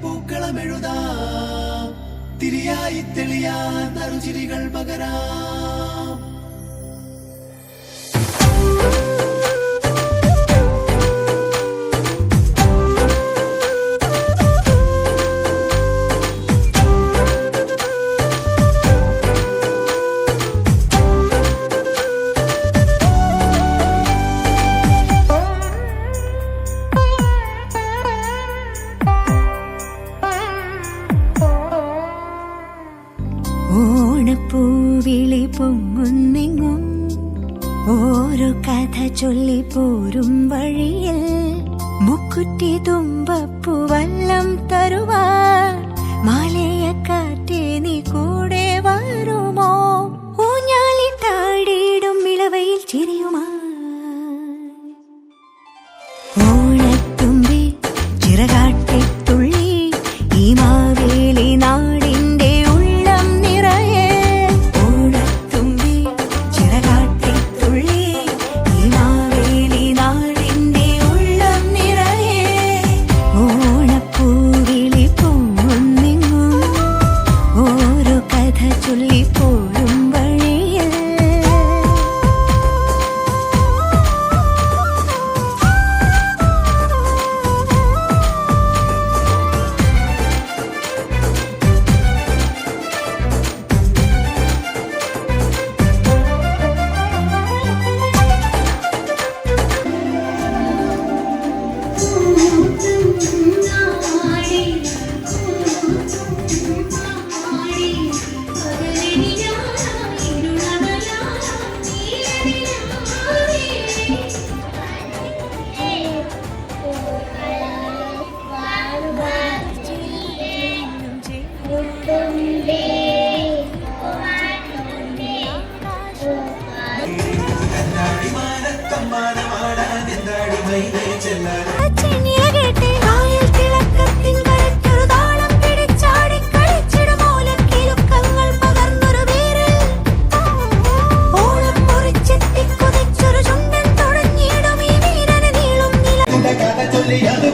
പൂക്കളമെഴുതാം തിരിയായി തെളിയാൻ നറുചിരികൾ പകരാം. ഓണപ്പൂവിളി പൊങ്ങുന്നെങ്ങും ഓരോ കഥ ചൊല്ലി പോരും വഴിയിൽ മുക്കുറ്റി തുമ്പപ്പൂവല്ലം തരുവാൻ മാലയക്കാറ്റേ നീ കൂടെ വരുമോ? ഊഞ്ഞാലിട്ടാടിയിടും ഇളവയിൽ ചിരിയുമാ ഓണത്തുമ്പി ചിറകാട്ടിത്തുള്ളി ഈ മാവേലി നാടിന്റെ ഉള്ളം നിറയെ. ഓണത്തുമ്പി ചിറകാട്ടിത്തുള്ളി ഈ മാവേലി നാടിന്റെ ഉള്ളം നിറയെ. ഓണപ്പൂവിളി പൊങ്ങുന്നെങ്ങും ഓരോ കഥ ചൊല്ലി പോരും വഴിയിൽ.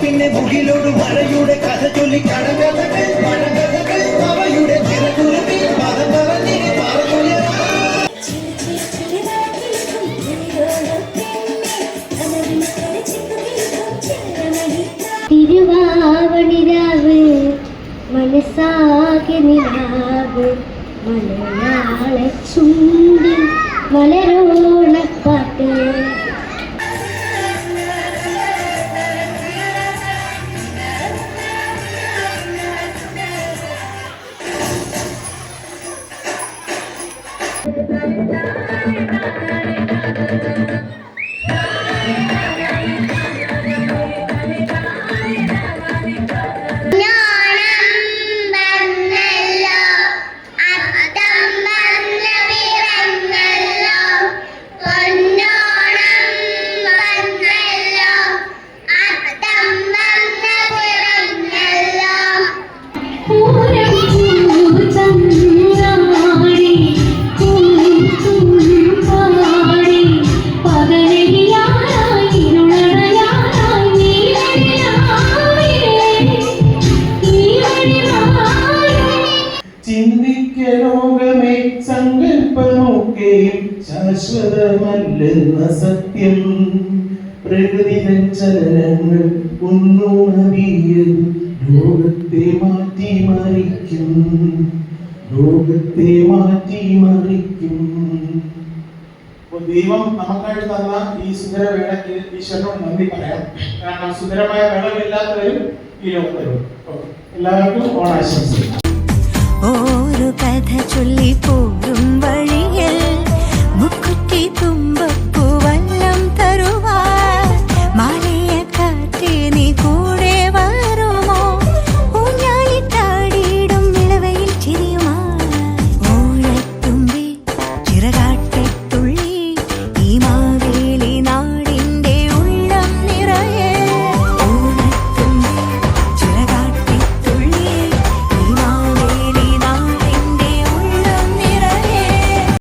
പിന്നെ മുകിലോട് മഴയുടെ കഥ ചൊല്ലി കടകഥകൾ മഴകഥകൾ അവയുടെ നിറകുരുതി പദം പറഞ്ഞ് തിരുവാവണിരാവ് മനസ്സാകെ നിലാവ് മലയാള ചുണ്ടിൽ മലരോണപ്പാട്ട്. ചിന്തിക്കലോകമേ സങ്കല്പമൊക്കെയും ശാശ്വതമല്ലെന്ന സത്യം. പ്രകൃതി ചലനങ്ങൾ ഒന്നുണരിയിൽ ലോകത്തെ മാറ്റിമറിക്കും, ലോകത്തെ മാറ്റിമറിക്കും. ദൈവം നമുക്കായിട്ട് തന്ന ഈ സുന്ദര വേളയ്ക്ക് ഈശ്വരനോട് നന്ദി പറയാം. കാരണം സുന്ദരമായ വേളമില്ലാത്തവരും ഈ ലോകത്തരും. എല്ലാവർക്കും ഓണാശംസകൾ. ഓരോ കഥ ചൊല്ലി പോരും വഴിയിൽ മുക്കുറ്റി തുമ്പ